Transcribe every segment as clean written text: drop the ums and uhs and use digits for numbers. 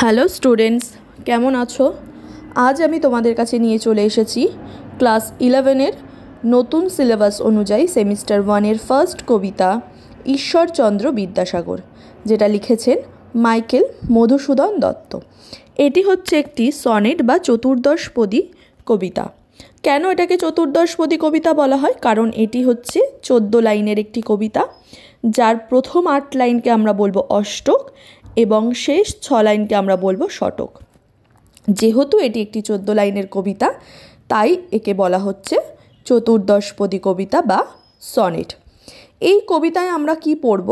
Hello students, কেমন আছো? আজ আমি তোমাদের কাছে নিয়ে চলে এসেছি ক্লাস 11-এর নতুন সিলেবাস অনুযায়ী সেমিস্টার 1-এর ফার্স্ট কবিতা ঈশ্বরচন্দ্র বিদ্যাসাগর, যেটা লিখেছেন মাইকেল মধুসূদন দত্ত। এটি হচ্ছে একটি সনেট বা চতুর্দশপদী কবিতা। কেন এটাকে চতুর্দশপদী কবিতা বলা হয়? কারণ এটি হচ্ছে 14 লাইনের একটি কবিতা, যার প্রথম 8 লাইনকে আমরা বলবো অষ্টক এবং শেষ 6 লাইনকে আমরা বলবো শতক। যেহেতু এটি একটি 14 লাইনের কবিতা, তাই একে বলা হচ্ছে চতুর্দশপদী কবিতা বা সনেট। এই কবিতায় আমরা কি পড়ব?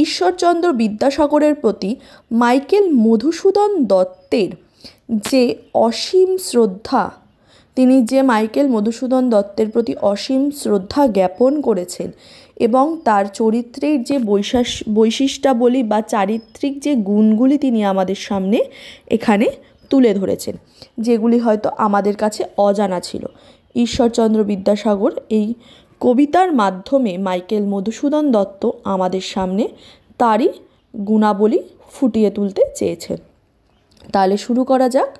ঈশ্বরচন্দ্র বিদ্যাসাগরের প্রতি মাইকেল মধুসূদন দত্তের যে অসীম শ্রদ্ধা, তিনি যে মাইকেল মধুসূদন দত্তের প্রতি অসীম শ্রদ্ধা জ্ঞাপন করেছেন এবং তার চরিত্রের যে বৈশিষ্ট্যাবলী বা চারিত্রিক যে গুণগুলি তিনি আমাদের সামনে এখানে তুলে ধরেছেন, যেগুলি হয়তো আমাদের কাছে অজানা ছিল। ঈশ্বরচন্দ্র বিদ্যাসাগর এই কবিতার মাধ্যমে মাইকেল মধুসূদন দত্ত আমাদের সামনে তারই গুণাবলী ফুটিয়ে তুলতে চেয়েছেন। তাহলে শুরু করা যাক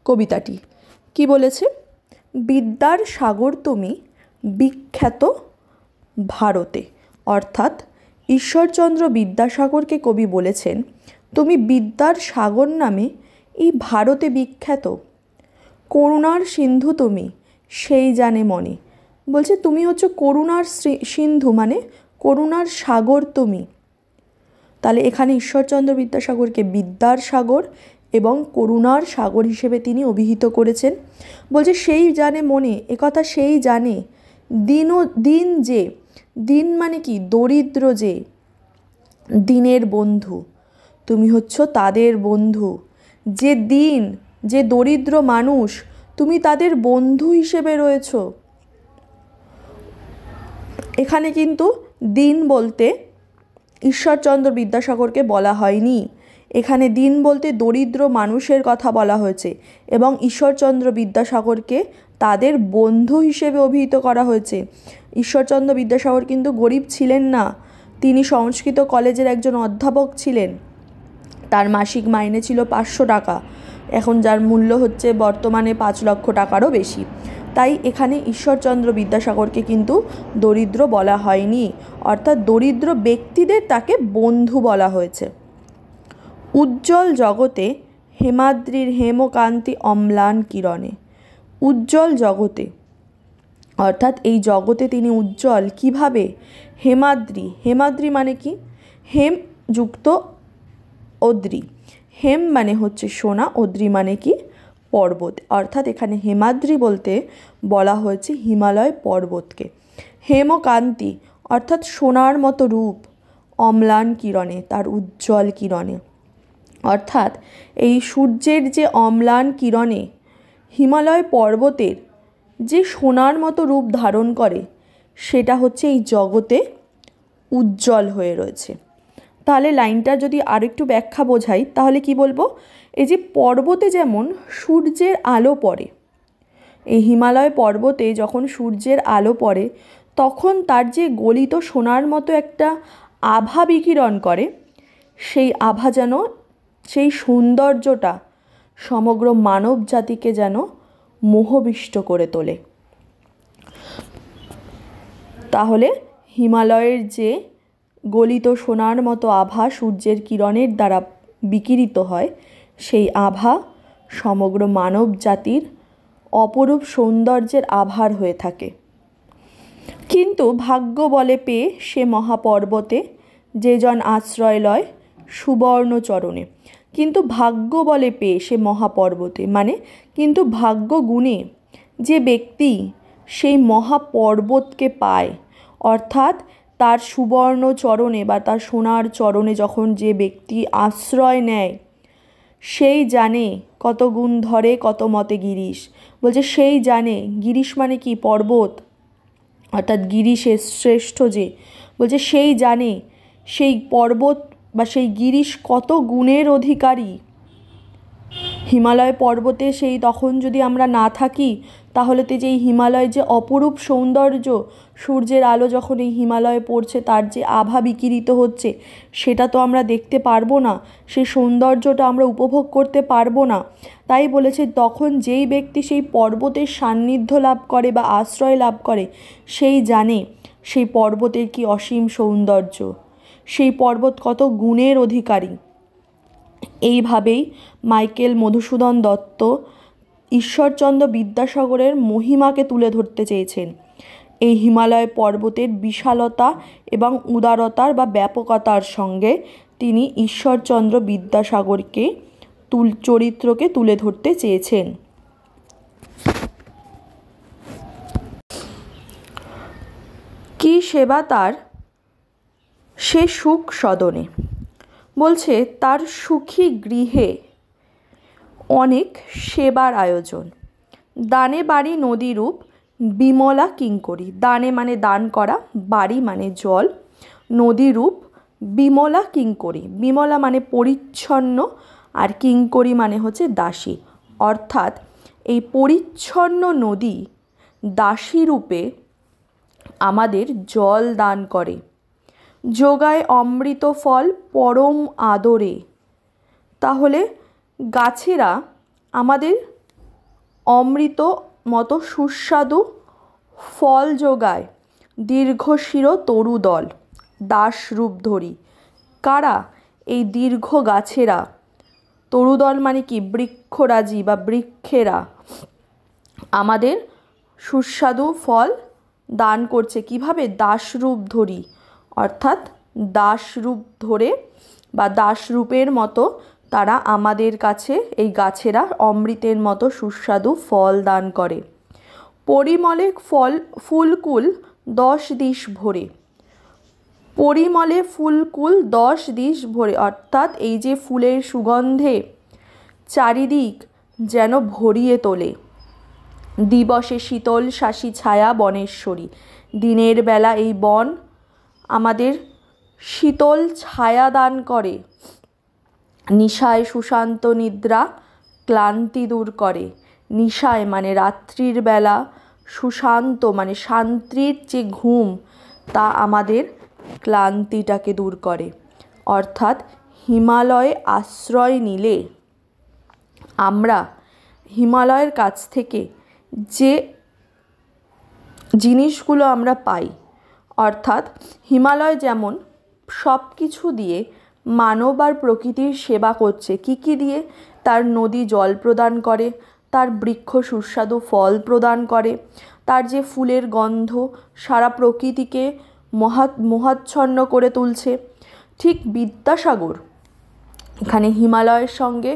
কবিতাটি। কি বলেছে? বিদ্যার সাগর তুমি বিখ্যাত ভারতে। অর্থাৎ ঈশ্বরচন্দ্র বিদ্যাসাগরকে কবি বলেছেন, তুমি বিদ্যার সাগর নামে এই ভারতে বিখ্যাত। করুণার সিন্ধু তুমি, সেই জানে মনে। বলছে তুমি হচ্ছে করুণার সিন্ধু, মানে করুণার সাগর তুমি। তাহলে এখানে ঈশ্বরচন্দ্র বিদ্যাসাগরকে বিদ্যার সাগর এবং করুণার সাগর হিসেবে তিনি অভিহিত করেছেন। বলছে সেই জানে মনে, একথা সেই জানে। দিন যে, দিন মানে কি? দরিদ্র যে, দিনের বন্ধু, তুমি হচ্ছ তাদের বন্ধু। যে দিন, যে দরিদ্র মানুষ, তুমি তাদের বন্ধু হিসেবে রয়েছ। এখানে কিন্তু দিন বলতে ঈশ্বরচন্দ্র বিদ্যাসাগরকে বলা হয়নি, এখানে দিন বলতে দরিদ্র মানুষের কথা বলা হয়েছে এবং ঈশ্বরচন্দ্র বিদ্যাসাগরকে তাদের বন্ধু হিসেবে অভিহিত করা হয়েছে। ঈশ্বরচন্দ্র বিদ্যাসাগর কিন্তু গরিব ছিলেন না, তিনি সংস্কৃত কলেজের একজন অধ্যাপক ছিলেন। তার মাসিক মাইনে ছিল 500 টাকা, এখন যার মূল্য হচ্ছে বর্তমানে 5 লক্ষ টাকারও বেশি। তাই এখানে ঈশ্বরচন্দ্র বিদ্যাসাগরকে কিন্তু দরিদ্র বলা হয়নি, অর্থাৎ দরিদ্র ব্যক্তিদের তাকে বন্ধু বলা হয়েছে। উজ্জ্বল জগতে হেমাদ্রির হেমকান্তি অম্লান কিরণে। উজ্জ্বল জগতে, অর্থাৎ এই জগতে তিনি উজ্জ্বল কিভাবে? হেমাদ্রি, হেমাদ্রি মানে কি? হেম যুক্ত অদ্রি, হেম মানে হচ্ছে সোনা, অদ্রি মানে কি? পর্বত। অর্থাৎ এখানে হেমাদ্রি বলতে বলা হয়েছে হিমালয় পর্বতকে। হেমকান্তি অর্থাৎ সোনার মতো রূপ, অম্লান কিরণে, তার উজ্জ্বল কিরণে। অর্থাৎ এই সূর্যের যে অম্লান কিরণে হিমালয় পর্বতের যে সোনার মতো রূপ ধারণ করে, সেটা হচ্ছে এই জগতে উজ্জ্বল হয়ে রয়েছে। তাহলে লাইনটা যদি আরেকটু ব্যাখ্যা বোঝাই তাহলে কি বলবো? এই যে পর্বতে যেমন সূর্যের আলো পড়ে, এই হিমালয় পর্বতে যখন সূর্যের আলো পড়ে তখন তার যে গলিত সোনার মতো একটা আভা বিকিরণ করে, সেই আভা যেন, সেই সৌন্দর্যটা সমগ্র মানব জাতিকে যেন মোহবিষ্ট করে তোলে। তাহলে হিমালয়ের যে গলিত সোনার মতো আভা সূর্যের কিরণের দ্বারা বিকিরিত হয়, সেই আভা সমগ্র মানব জাতির অপরূপ সৌন্দর্যের আভার হয়ে থাকে। কিন্তু ভাগ্য বলে পেয়ে সে মহাপর্বতে যে জন আশ্রয় লয় সুবর্ণ চরণে। কিন্তু ভাগ্য বলে পেয়ে সে মহাপর্বতে, মানে কিন্তু ভাগ্য গুণে যে ব্যক্তি সেই মহাপর্বতকে পায়, অর্থাৎ তার সুবর্ণ চরণে বা তার সোনার চরণে যখন যে ব্যক্তি আশ্রয় নেয়, সেই জানে কত গুণ ধরে কত মতে গিরিশ। বলছে সেই জানে, গিরিশ মানে কি? পর্বত, অর্থাৎ গিরিশের শ্রেষ্ঠ যে, বলছে সেই জানে সেই পর্বত বা সেই গিরিশ কত গুণের অধিকারী। হিমালয় পর্বতে সেই তখন যদি আমরা না থাকি, তাহলে তো যে এই হিমালয়ের যে অপরূপ সৌন্দর্য, সূর্যের আলো যখন এই হিমালয়ে পড়ছে তার যে আভা বিকিরিত হচ্ছে, সেটা তো আমরা দেখতে পারবো না, সেই সৌন্দর্যটা আমরা উপভোগ করতে পারবো না। তাই বলেছে তখন যেই ব্যক্তি সেই পর্বতের সান্নিধ্য লাভ করে বা আশ্রয় লাভ করে, সেই জানে সেই পর্বতের কি অসীম সৌন্দর্য, সেই পর্বত কত গুণের অধিকারী। এইভাবেই মাইকেল মধুসূদন দত্ত ঈশ্বরচন্দ্র বিদ্যাসাগরের মহিমাকে তুলে ধরতে চেয়েছেন। এই হিমালয় পর্বতের বিশালতা এবং উদারতার বা ব্যাপকতার সঙ্গে তিনি ঈশ্বরচন্দ্র বিদ্যাসাগরকে চরিত্রকে তুলে ধরতে চেয়েছেন। কি সেবা তার সে সুখ সদনে, বলছে তার সুখী গৃহে অনেক সেবার আয়োজন। দানে বাড়ি নদীরূপ বিমলা কিঙ্করী, দানে মানে দান করা, বাড়ি মানে জল, নদীরূপ বিমলা কিঙ্করী, বিমলা মানে পরিচ্ছন্ন আর কিঙ্করী মানে হচ্ছে দাসী। অর্থাৎ এই পরিচ্ছন্ন নদী দাসী রূপে আমাদের জল দান করে, যোগায় অমৃত ফল পরম আদরে। তাহলে গাছেরা আমাদের অমৃত মতো সুস্বাদু ফল যোগায়, দীর্ঘশির তরুদল দাস রূপ ধরি। কারা? এই দীর্ঘ গাছেরা। তরুদল মানে কি? বৃক্ষরাজি বা বৃক্ষেরা আমাদের সুস্বাদু ফল দান করছে। কিভাবে? দাসরূপ ধরি, অর্থাৎ দাসরূপ ধরে বা দাসরূপের মতো তারা আমাদের কাছে এই গাছেরা অমৃতের মতো সুস্বাদু ফল দান করে। পরিমলে ফুলকুল 10 দিশ ভরে, পরিমলে ফুলকুল 10 দিশ ভরে, অর্থাৎ এই যে ফুলের সুগন্ধে চারিদিক যেন ভরিয়ে তোলে। দিবসে শীতল শাসী ছায়া বনেশ্বরী, দিনের বেলা এই বন আমাদের শীতল ছায়া দান করে। নিশায় সুশান্ত নিদ্রা ক্লান্তি দূর করে। নিশায় মানে রাত্রির বেলা, সুশান্ত মানে শান্তির যে ঘুম, তা আমাদের ক্লান্তিটাকে দূর করে। অর্থাৎ হিমালয়ে আশ্রয় নিলে আমরা হিমালয়ের কাছ থেকে যে জিনিসগুলো আমরা পাই, অর্থাৎ হিমালয় যেমন সব কিছু দিয়ে মানব আর প্রকৃতির সেবা করছে। কি কি দিয়ে? তার নদী জল প্রদান করে, তার বৃক্ষ সুস্বাদু ফল প্রদান করে, তার যে ফুলের গন্ধ সারা প্রকৃতিকে মোহাচ্ছন্ন করে তুলছে। ঠিক বিদ্যাসাগর, এখানে হিমালয়ের সঙ্গে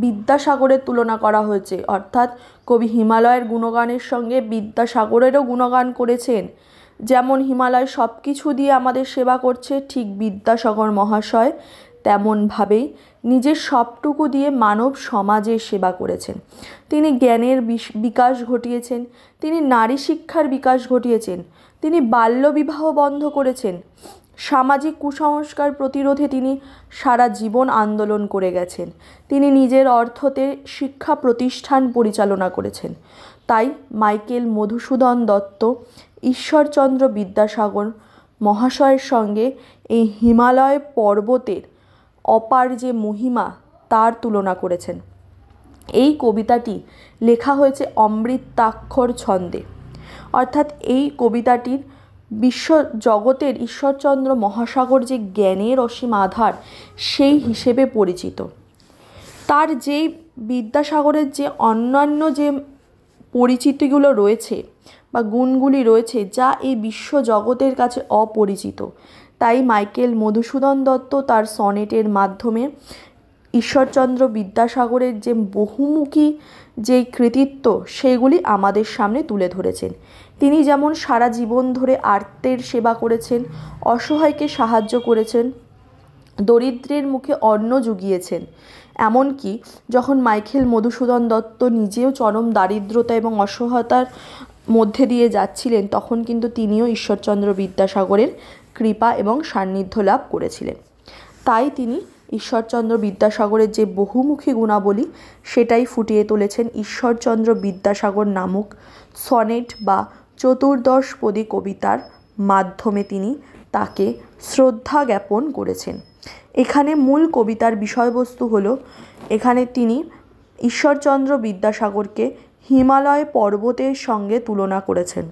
বিদ্যাসাগরের তুলনা করা হয়েছে, অর্থাৎ কবি হিমালয়ের গুণগানের সঙ্গে বিদ্যাসাগরেরও গুণগান করেছেন। যেমন হিমালয় সব কিছু দিয়ে আমাদের সেবা করছে, ঠিক বিদ্যাসাগর মহাশয় তেমনভাবেই নিজের সবটুকু দিয়ে মানব সমাজের সেবা করেছেন। তিনি জ্ঞানের বিকাশ ঘটিয়েছেন, তিনি নারী শিক্ষার বিকাশ ঘটিয়েছেন, তিনি বাল্যবিবাহ বন্ধ করেছেন, সামাজিক কুসংস্কার প্রতিরোধে তিনি সারা জীবন আন্দোলন করে গেছেন, তিনি নিজের অর্থতে শিক্ষা প্রতিষ্ঠান পরিচালনা করেছেন। তাই মাইকেল মধুসূদন দত্ত ঈশ্বরচন্দ্র বিদ্যাসাগর মহাশয়ের সঙ্গে এই হিমালয় পর্বতের অপার যে মহিমা তার তুলনা করেছেন। এই কবিতাটি লেখা হয়েছে অমৃতাক্ষর ছন্দে, অর্থাৎ এই কবিতাটির বিশ্ব জগতের ঈশ্বরচন্দ্র মহাসাগর যে জ্ঞানের অসীম আধার সেই হিসেবে পরিচিত। তার যেই বিদ্যাসাগরের যে অন্যান্য যে পরিচিতিগুলো রয়েছে বা গুণগুলি রয়েছে, যা এই বিশ্ব জগতের কাছে অপরিচিত, তাই মাইকেল মধুসূদন দত্ত তার সনেটের মাধ্যমে ঈশ্বরচন্দ্র বিদ্যাসাগরের যে বহুমুখী যে কৃতিত্ব সেগুলি আমাদের সামনে তুলে ধরেছেন। তিনি যেমন সারা জীবন ধরে আর্তের সেবা করেছেন, অসহায়কে সাহায্য করেছেন, দরিদ্রের মুখে অন্ন জুগিয়েছেন, এমনকি যখন মাইকেল মধুসূদন দত্ত নিজেও চরম দারিদ্রতা এবং অসহায়তার মধ্যে দিয়ে যাচ্ছিলেন, তখন কিন্তু তিনিও ঈশ্বরচন্দ্র বিদ্যাসাগরের কৃপা এবং সান্নিধ্য লাভ করেছিলেন। তাই তিনি ঈশ্বরচন্দ্র বিদ্যাসাগরের যে বহুমুখী গুণাবলী সেটাই ফুটিয়ে তুলেছেন ঈশ্বরচন্দ্র বিদ্যাসাগর নামক সনেট বা চতুর্দশপদী কবিতার মাধ্যমে তিনি তাকে শ্রদ্ধা জ্ঞাপন করেছেন। এখানে মূল কবিতার বিষয়বস্তু হলো, এখানে তিনি ঈশ্বরচন্দ্র বিদ্যাসাগরকে হিমালয় পর্বতের সঙ্গে তুলনা করেছেন।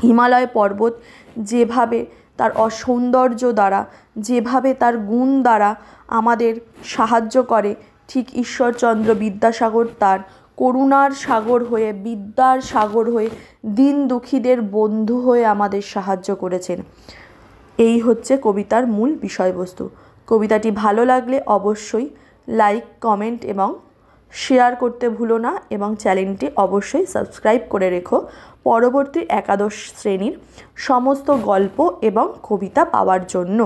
হিমালয় পর্বত যেভাবে তার সৌন্দর্য দ্বারা, যেভাবে তার গুণ দ্বারা আমাদের সাহায্য করে, ঠিক ঈশ্বরচন্দ্র বিদ্যাসাগর তার করুণার সাগর হয়ে, বিদ্যার সাগর হয়ে, দীন দুঃখীদের বন্ধু হয়ে আমাদের সাহায্য করেছেন। এই হচ্ছে কবিতার মূল বিষয়বস্তু। কবিতাটি ভালো লাগলে অবশ্যই লাইক, কমেন্ট এবং শেয়ার করতে ভুলো না, এবং চ্যানেলটি অবশ্যই সাবস্ক্রাইব করে রেখো পরবর্তী একাদশ শ্রেণীর সমস্ত গল্প এবং কবিতা পাওয়ার জন্য।